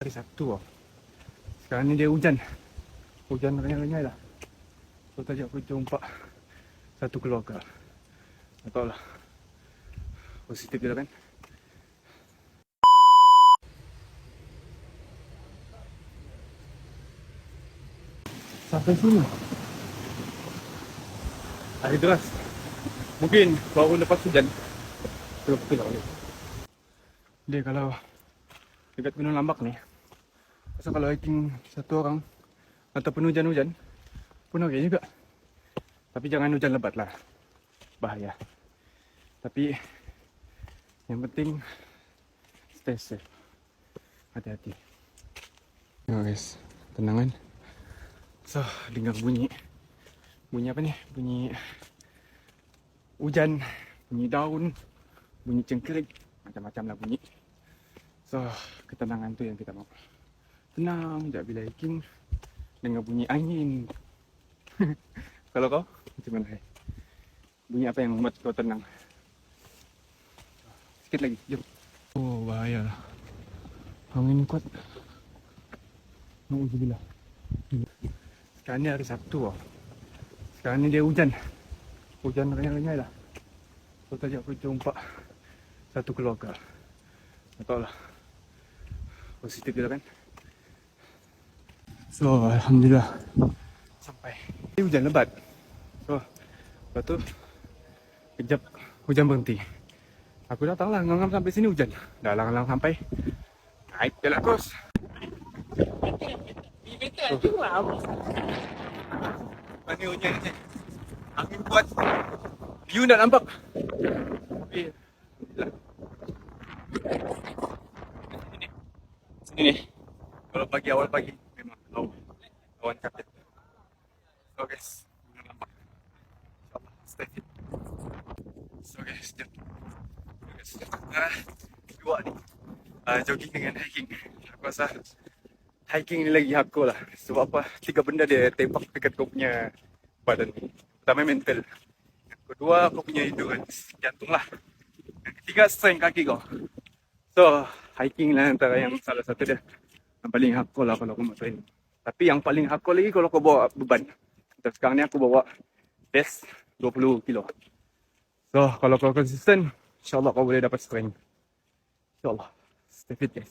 Hari Sabtu lah. Sekarang ni dia hujan. Hujan renyai-renyai lah. So tadi aku jumpa satu keluarga. Tak tahu lah. Positif je lah kan. Sampai sini. Air deras. Mungkin baru lepas hujan. Betul lah. Dia kalau dekat Gunung Lambak ni, pasal kalau hiking satu orang ataupun hujan-hujan pun okey juga. Tapi jangan hujan lebat lah. Bahaya. Tapi yang penting stay safe. Hati-hati. Tengok guys, tenang kan. So, dengar bunyi apa ni? Bunyi hujan, bunyi daun, bunyi cengkerik, macam-macam lah bunyi. So, ketenangan tu yang kita mau. Tenang je bila hiking, dengar bunyi angin. Kalau kau, macam mana? Bunyi apa yang membuat kau tenang? Sikit lagi, jom. Oh, bahaya lah. Angin kuat. Na'udzubillah. Sekarang ni hari Sabtu lah. Sekarang ni dia hujan. Hujan renyai-renyai lah. So tadi aku jumpa satu keluarga. Tak tahu lah. Positif je lah kan. So Alhamdulillah sampai. Ini hujan lebat. So lepas tu kejap hujan berhenti. Aku datang lah ngam sampai sini hujan. Dah lang-lang sampai. Naik je lah kos. Ni hujan ni. Angin kuat. View nak nampak. Tapi sini ni. Kalau pagi, awal pagi memang lawan kapit. So guys, nampak. InsyaAllah stay fit. So guys, jom. Dua ni jogging dengan hiking. Aku rasa hiking ni lagi hardcore lah. Sebab apa? 3 benda dia tembak dekat kau punya badan ni. Pertama mental. Yang kedua kau punya endurance jantung lah. Yang ketiga strength kaki kau. So hiking lah antara yang salah satu dia yang paling hardcore lah kalau kau mau training. Tapi yang paling hardcore lagi kalau kau bawa beban. Untuk sekarang ni aku bawa base 20 kilo. So kalau kau konsisten, InsyaAllah kau boleh dapat strength. InsyaAllah. Stay fit guys.